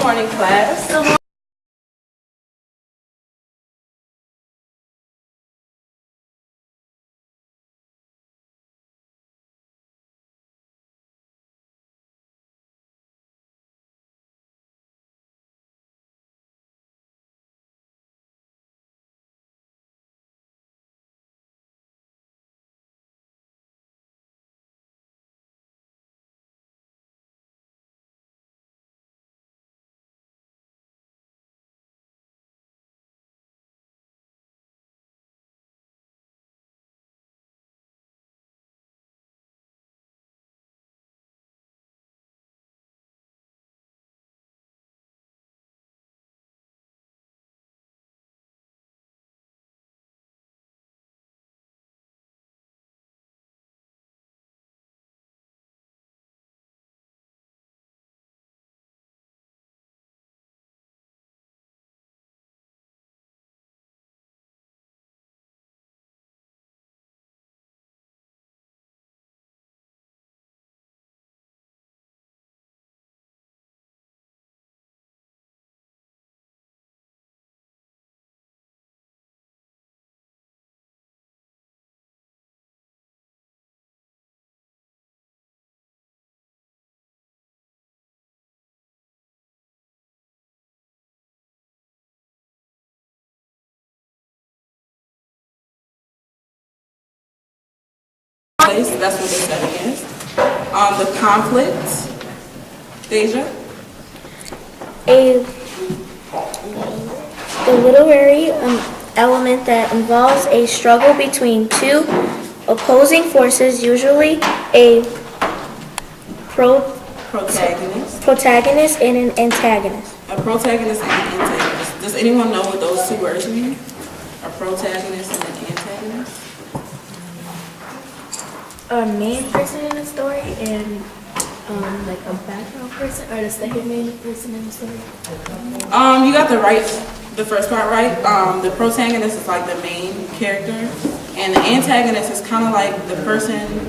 morning, class. That's what the setting is. The conflict, Deja. A the literary element that involves a struggle between two opposing forces, usually a protagonist and an antagonist. A protagonist and an antagonist. Does anyone know what those two words mean? A protagonist and an antagonist? A main person in the story and like a background person, or the second main person in the story. You got the first part right. The protagonist is like the main character, and the antagonist is kind of like the person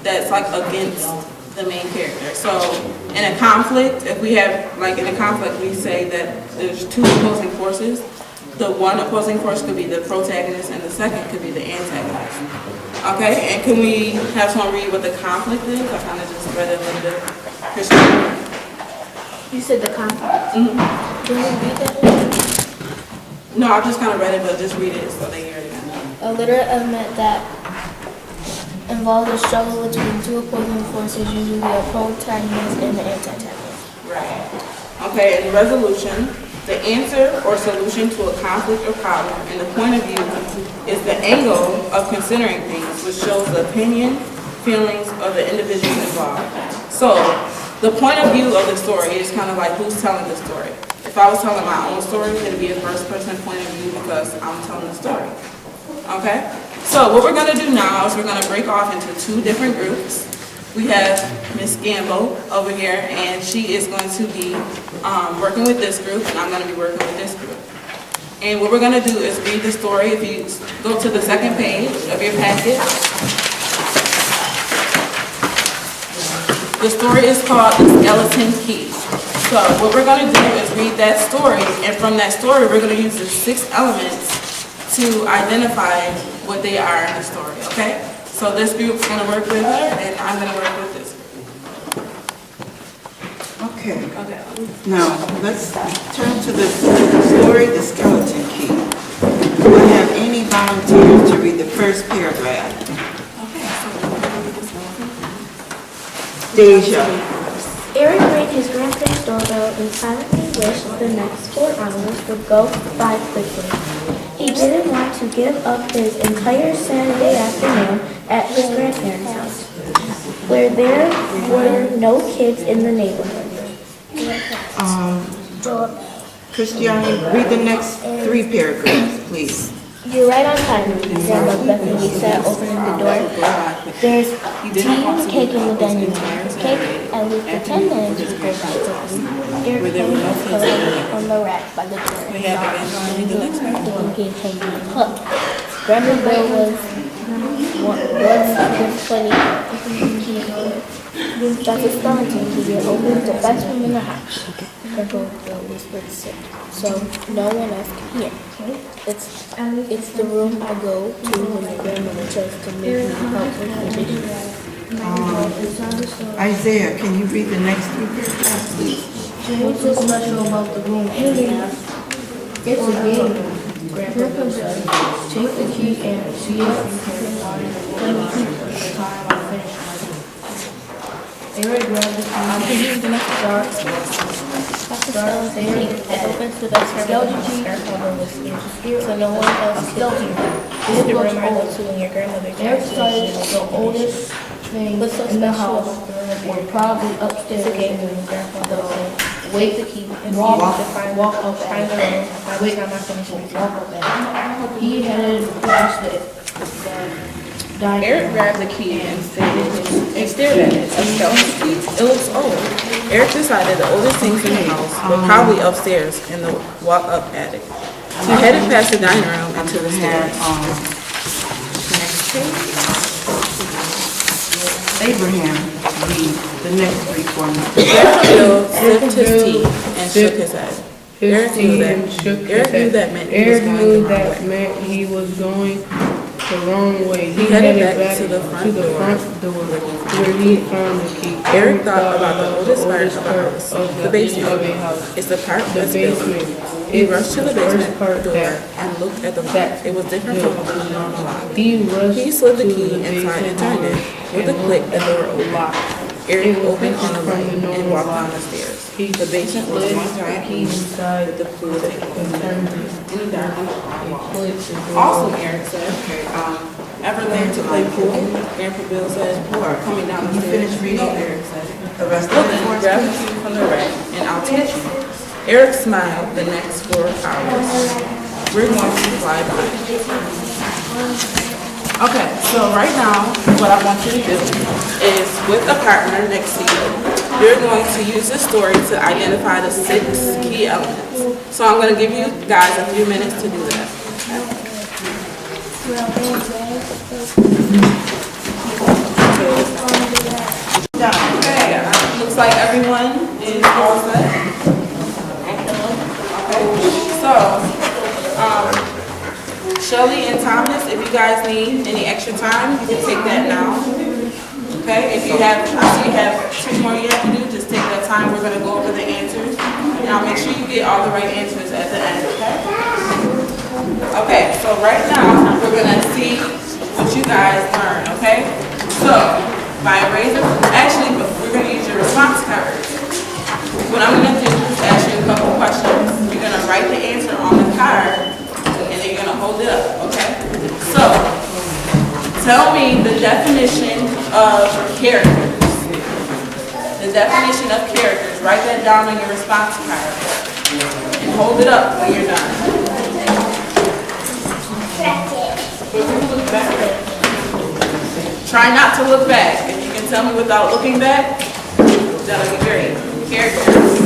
that's like against the main character. So in a conflict, if we have like in a conflict, we say that there's two opposing forces. The one opposing force could be the protagonist, and the second could be the antagonist. Okay, and can we have someone read what the conflict is? I kind of just read it a little bit. Christian. You said the conflict? Mm-hmm. Can you read that? No, I just kind of read it, but just read it so they hear it again. A literary element that involves a struggle between two opposing forces, usually a protagonist and an antagonist. Right. Okay, in resolution, the answer or solution to a conflict or problem and the point of view is the angle of considering things, which shows the opinion, feelings of the individuals involved. So, the point of view of the story is kind of like who's telling the story. If I was telling my own story, it'd be a first person point of view because I'm telling the story. Okay? So, what we're going to do now is we're going to break off into two different groups. We have Miss Gamble over here, and she is going to be working with this group, and I'm going to be working with this group. And what we're going to do is read the story. If you go to the second page of your packet, the story is called The Skeleton Key. So what we're going to do is read that story, and from that story, we're going to use the 6 elements to identify what they are in the story, okay? So this group's going to work with her, and I'm going to work with this group. Okay. Now, let's turn to the story, The Skeleton Key. Do I have any volunteers to read the first paragraph? Okay, so we're going to read this one. Deja. Eric rang his grandparents' doorbell and silently wished the next 4 hours would go by quickly. He didn't want to give up his entire Saturday afternoon at his grandparents' house, where there were no kids in the neighborhood. Christiane, read the next 3 paragraphs, please. You're right on time, Grandma Bethany said, opening the door. There's tea and cake in the dining room. Cake at least for 10 minutes to go by quickly. Eric was curled on the rack by the door. The cookie hanging hooked. Grandma Bill was funny. That's a skeleton to get open the best room in the house. are both the whispered sit, so no one else can hear. It's the room I go to when my grandmother tries to make me help with the dishes. Isaiah, can you read the next 3 paragraphs, please? What's so special about the room? It's a game. Grandpa said, take the key and see if you can find it. Play with it by the time I finish my game. Eric grabbed the key. It opens the door for grandfather listening, so no one else can hear. It's the room I go to when your grandmother Eric tries to decided make me the oldest thing What's so in the special house about the room is were probably it's a upstairs. game when grandfather says, wait the key and Walk- to find walk up find the room by the time I finish reading. Walk up there. He headed past the dining Eric room. grabbed the key and stared at it. A skeleton key? It looks old. Eric decided the oldest things in the house were probably upstairs in the walk-up attic. He headed past the dining room and to the stairs. Next page. Abraham, read the next 3 for me. Bill sipped his tea and shook his head. Eric knew that meant he was Eric going knew the wrong that way. meant he was going the wrong way. He headed back to the front door where he found the key. Eric thought about the oldest part of the house, of the basement. Of a house. It's the part The that's built. basement. He It's rushed to the the first basement part door that- and looked at the lock. that- It was different from the normal lock. He rushed He slid the to key the inside and basement turned it. With a and click, the looked door at the opened. lock. Eric It was opened on the different from right the and normal walked lock. down the stairs. He The basement was slid one the giant key inside the fluid and turned it. Any dark. Clicked the door. Awesome, Eric said. Ever learned to play pool? Grandpa Bill said. Coming down the You stairs. finished reading? No, Eric said. The rest of Well, the then, course, grab the please? key from the rack and I'll teach you. Eric smiled the next 4 hours. We're going to fly by. Okay, so right now, what I want you to do is, with a partner next to you, you're going to use this story to identify the 6 key elements. So I'm going to give you guys a few minutes to do that. Okay, looks like everyone is all set. Okay, so, Shelly and Thomas, if you guys need any extra time, you can take that now. Okay, if you have, I see you have 2 more you have to do, just take that time. We're gonna go over the answers. And I'll make sure you get all the right answers at the end, okay? Okay, so right now, we're gonna see what you guys learn, okay? So, by raising, actually, we're gonna use your response cards. What I'm gonna do is ask you a couple questions. You're gonna write the answer on the card, and then you're gonna hold it up, okay? So, tell me the definition of characters. The definition of characters. Write that down on your response card. And hold it up when you're done. Look back. Try not to look back. If you can tell me without looking back, that'll be great. Characters.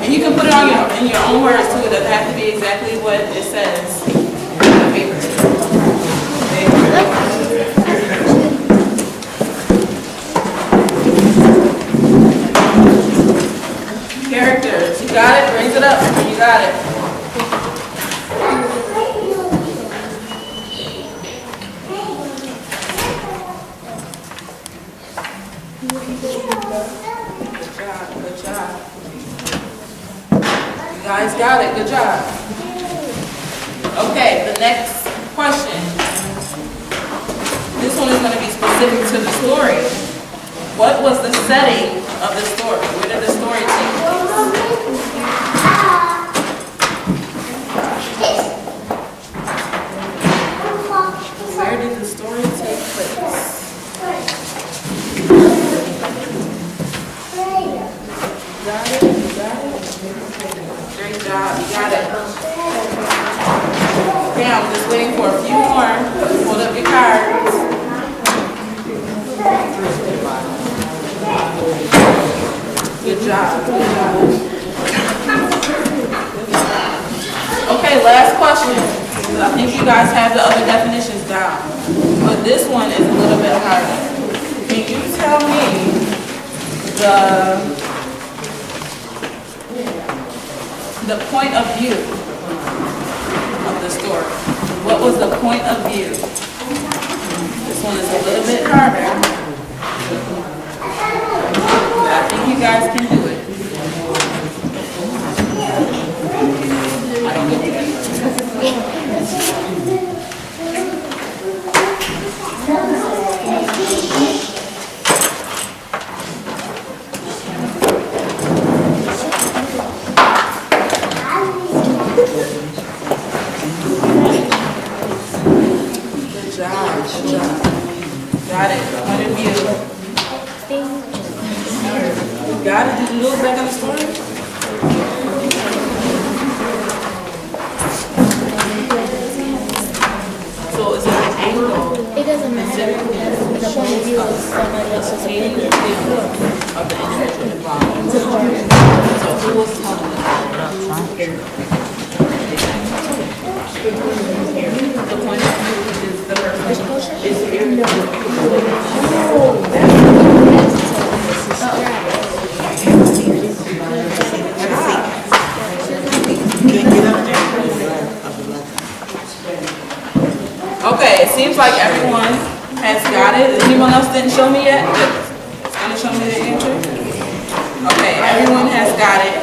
And you can put it on in your own words too. It doesn't have to be exactly what it says on the paper. Characters. You got it? Raise it up. You got it. Good job. You guys got it. Good job. Okay, the next question. This one is going to be specific to the story. What was the setting of the story? Where did the story take place? Where did the story take place? Got it? You got it? Great job. You got it. Okay, I'm just waiting for a few more. Hold up your cards. Good job. Good job. Okay, last question. I think you guys have the other definitions down, but this one is a little bit harder. Can you tell me the point of view of the story. What was the point of view? This one is a little bit harder. But I think you guys can do it. I don't know. Good job. Good job. Got it. Point of view. You got it. Did you look back on the story? So is it an angle? It doesn't matter because the point of view is somebody else's opinion. Of the individual involved. So who was telling the story? The point of view is the person is here. Okay, it seems like everyone has got it. Anyone else didn't show me yet? It's gonna show me the answer? Okay, everyone has got it.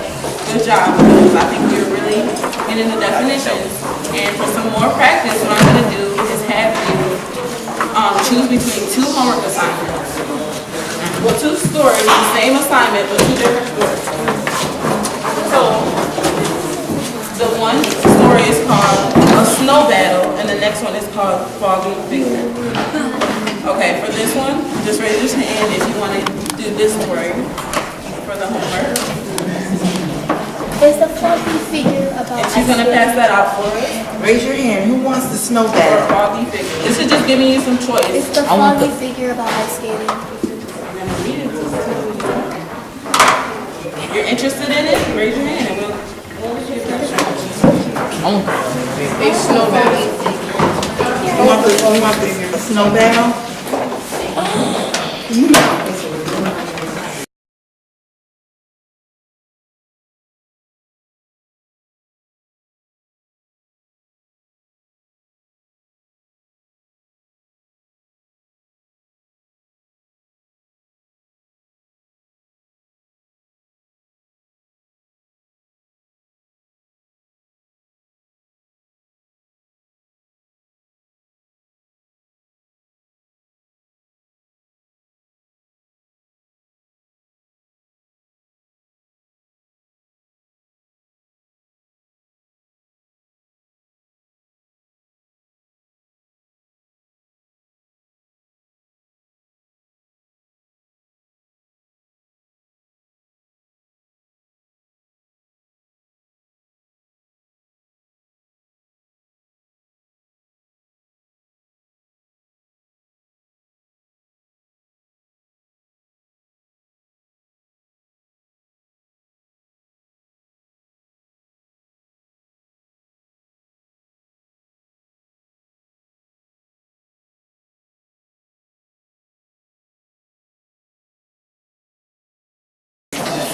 Good job, because I think you're really getting the definitions. And for some more practice, what I'm gonna do is have you choose between two homework assignments. Well, two stories, the same assignment, but two different stories. So, the one story is called A Snow Battle, and the next one is called Foggy Figure. Okay, for this one, just raise your hand if you want to do this story for the homework. Is the foggy figure about And she's going to pass that out for us. Raise your hand, who wants the snow Or battle? Foggy Figure. This is just giving you some choice. Is the foggy figure about ice skating? If you're interested in it, raise your hand and we'll give that instructions. A snow battle. You want the snow battle?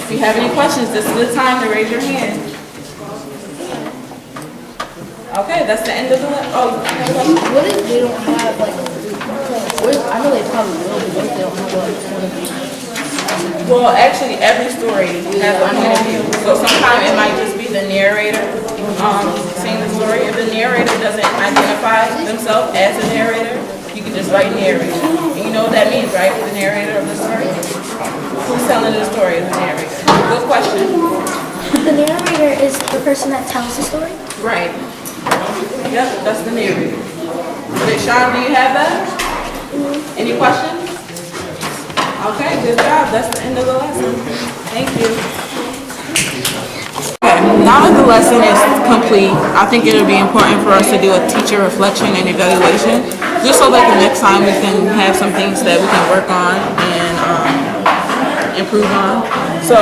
If you have any questions, this is the time to raise your hand. Okay, that's the end of the, oh, you have a question? What if they don't have like, I know they probably will, but what if they don't have like, Well, actually, every story has a point of view. So sometimes it might just be the narrator saying the story. If the narrator doesn't identify themselves as a narrator, you can just write narrator. And you know what that means, right? The narrator of the story? Who's telling the story is the narrator? Good question. The narrator is the person that tells the story? Right. Yep, that's the narrator. Okay, Sean, do you have that? Any questions? Okay, good job. That's the end of the lesson. Thank you. Okay, now that the lesson is complete, I think it'll be important for us to do a teacher reflection and evaluation, just so that the next time we can have some things that we can work on and improve on. So,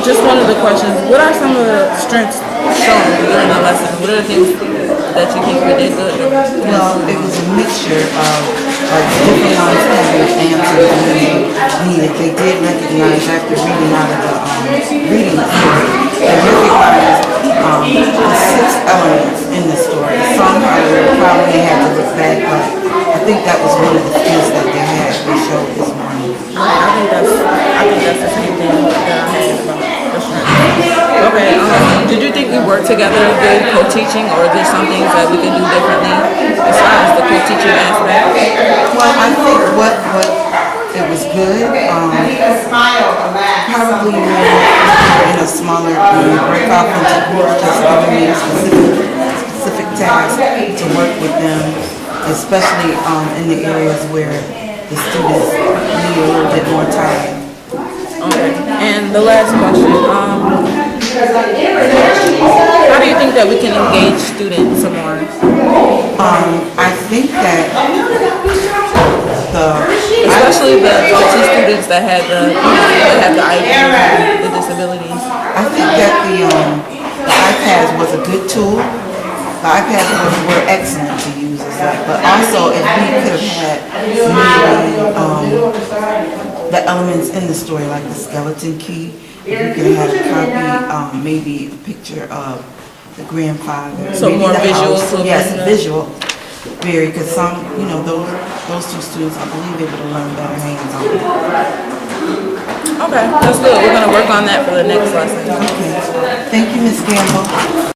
just one of the questions, what are some of the strengths shown during the lesson? What are the things that you think we did good? Well, it was a mixture of different ones having answers needed. They did recognize after reading out of the reading story, they recognized work together good co-teaching, or is there some things that we can do differently as far as the co-teaching aspect? Well, I think what it was good, probably more in a smaller break off into groups, just giving me a specific task to work with them, especially in the areas where the students need a little bit more time. Okay. And the last question, how do you think that we can engage students some more? I think that Especially the two students that had the IQ, the disabilities. I think that the iPads was a good tool. The iPads were excellent to use as that, but also if we could have had maybe the elements in the story, like the skeleton key, if we could have had a copy, maybe a picture of the grandfather. So maybe more the visual house. to Yes, bring the- visual. Very, because some, those two students, I believe they would have learned better hands-on. Okay, that's good. We're gonna work on that for the next lesson. Okay. Thank you, Ms. Gamble.